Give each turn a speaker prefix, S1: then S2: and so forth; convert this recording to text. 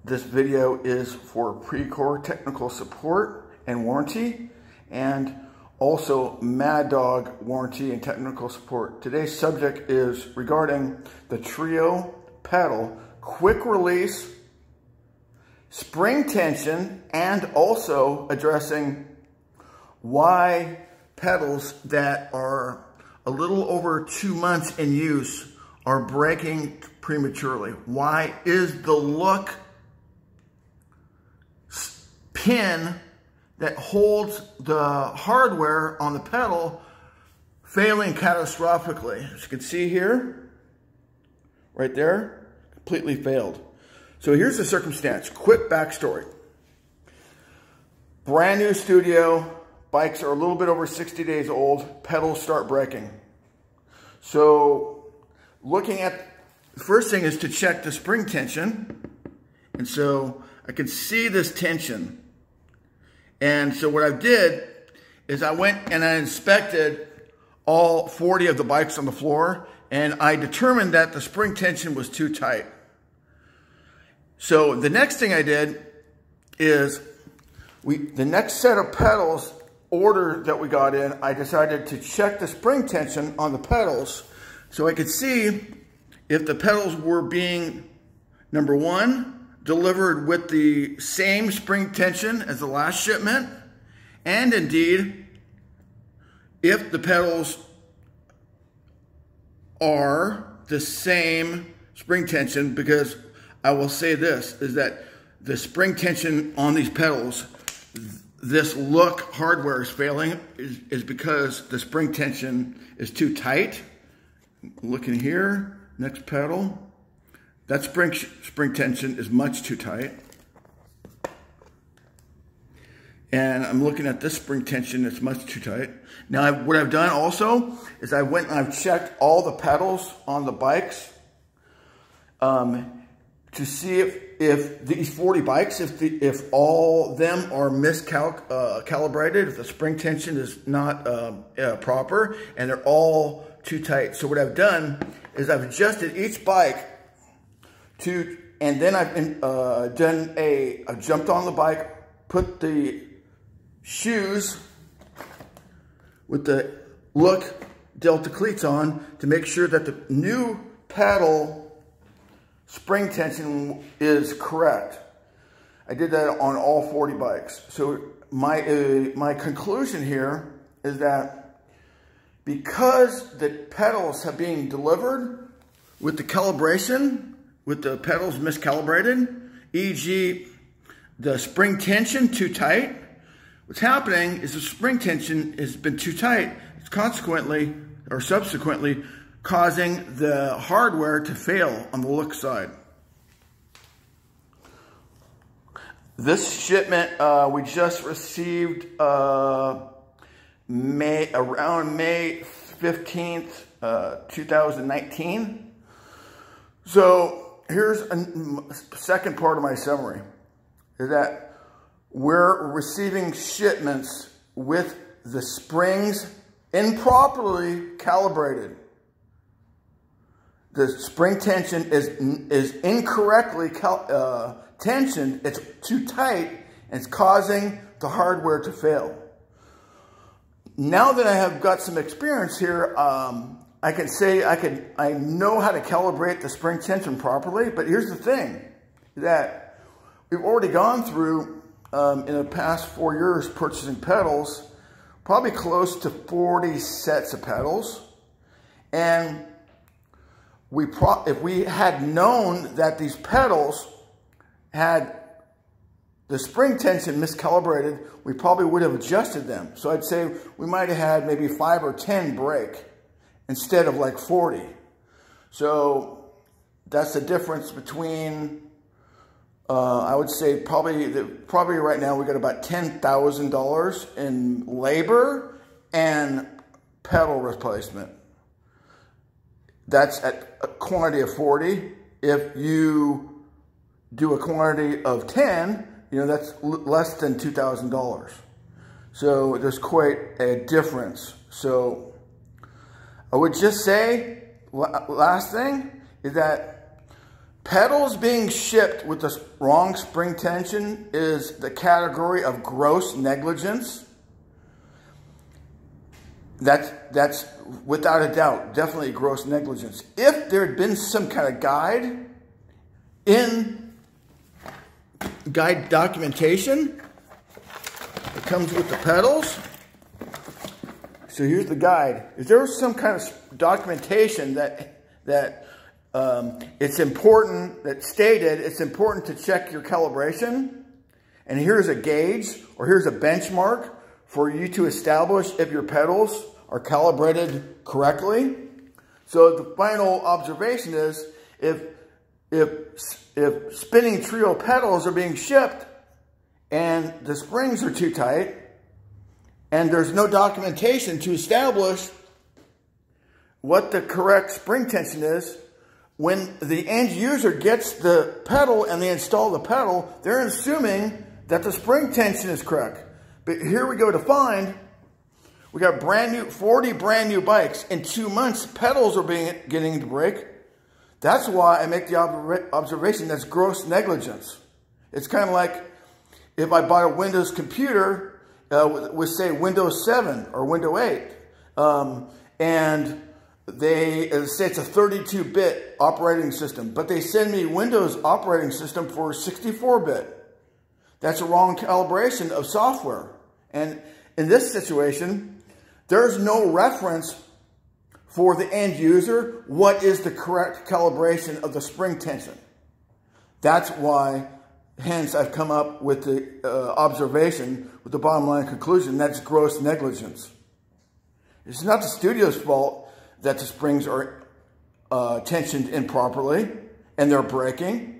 S1: This video is for Precor technical support and warranty, and also Mad Dog warranty and technical support. Today's subject is regarding the Trio pedal, quick release, spring tension, and also addressing why pedals that are a little over 2 months in use are breaking prematurely. Why is the look pin that holds the hardware on the pedal failing catastrophically? As you can see here, right there, completely failed. So here's the circumstance. Quick backstory. Brand new studio, bikes are a little bit over 60 days old, pedals start breaking. So looking at, the first thing is to check the spring tension. And so I can see this tension. And so what I did is I went and I inspected all 40 of the bikes on the floor, and I determined that the spring tension was too tight. So the next thing I did is the next set of pedals order that we got in, I decided to check the spring tension on the pedals so I could see if the pedals were being, number one, delivered with the same spring tension as the last shipment, and indeed, if the pedals are the same spring tension, because I will say this, is that the spring tension on these pedals, this look hardware is failing, is because the spring tension is too tight. Looking here, next pedal. That spring tension is much too tight. And I'm looking at this spring tension, it's much too tight. Now, what I've done also is I went and I've checked all the pedals on the bikes to see if these 40 bikes, if all of them are miscalibrated, if the spring tension is not proper, and they're all too tight. So what I've done is I've adjusted each bike and then I've jumped on the bike, put the shoes with the Look Delta cleats on to make sure that the new pedal spring tension is correct. I did that on all 40 bikes. So my conclusion here is that because the pedals have been delivered with the calibration, with the pedals miscalibrated, e.g. the spring tension too tight, what's happening is the spring tension has been too tight. It's consequently, or subsequently, causing the hardware to fail on the look side. This shipment we just received around May 15th, 2019. So here's a second part of my summary, is that we're receiving shipments with the springs improperly calibrated. The spring tension is incorrectly tensioned, it's too tight, and it's causing the hardware to fail. Now that I have got some experience here, I can say I know how to calibrate the spring tension properly, but here's the thing, that we've already gone through, in the past 4 years, purchasing pedals, probably close to 40 sets of pedals. And if we had known that these pedals had the spring tension miscalibrated, we probably would have adjusted them. So I'd say we might have had maybe 5 or 10 break instead of like 40. So that's the difference between, I would say probably right now we got about $10,000 in labor and pedal replacement. That's at a quantity of 40. If you do a quantity of 10, that's less than $2,000. So there's quite a difference. So I would just say, last thing is that Pedals being shipped with the wrong spring tension is the category of gross negligence. That's without a doubt, definitely gross negligence. If there had been some kind of guide documentation that comes with the pedals. So here's the guide. If there was some kind of documentation that it's important, that stated it's important to check your calibration, and here's a gauge or here's a benchmark for you to establish if your pedals are calibrated correctly. So the final observation is if spinning trio pedals are being shipped and the springs are too tight and there's no documentation to establish what the correct spring tension is, when the end user gets the pedal and they install the pedal, they're assuming that the spring tension is correct. But here we go to find, we got 40 brand new bikes. In 2 months, pedals are getting to break. That's why I make the observation that's gross negligence. It's kind of like if I buy a Windows computer with say Windows 7 or Windows 8, and they say it's a 32-bit operating system, but they send me Windows operating system for 64-bit. That's a wrong calibration of software. And in this situation, there's no reference for the end user what is the correct calibration of the spring tension. That's why, hence, I've come up with the observation with the bottom line conclusion, that's gross negligence. It's not the studio's fault that the springs are tensioned improperly and they're breaking.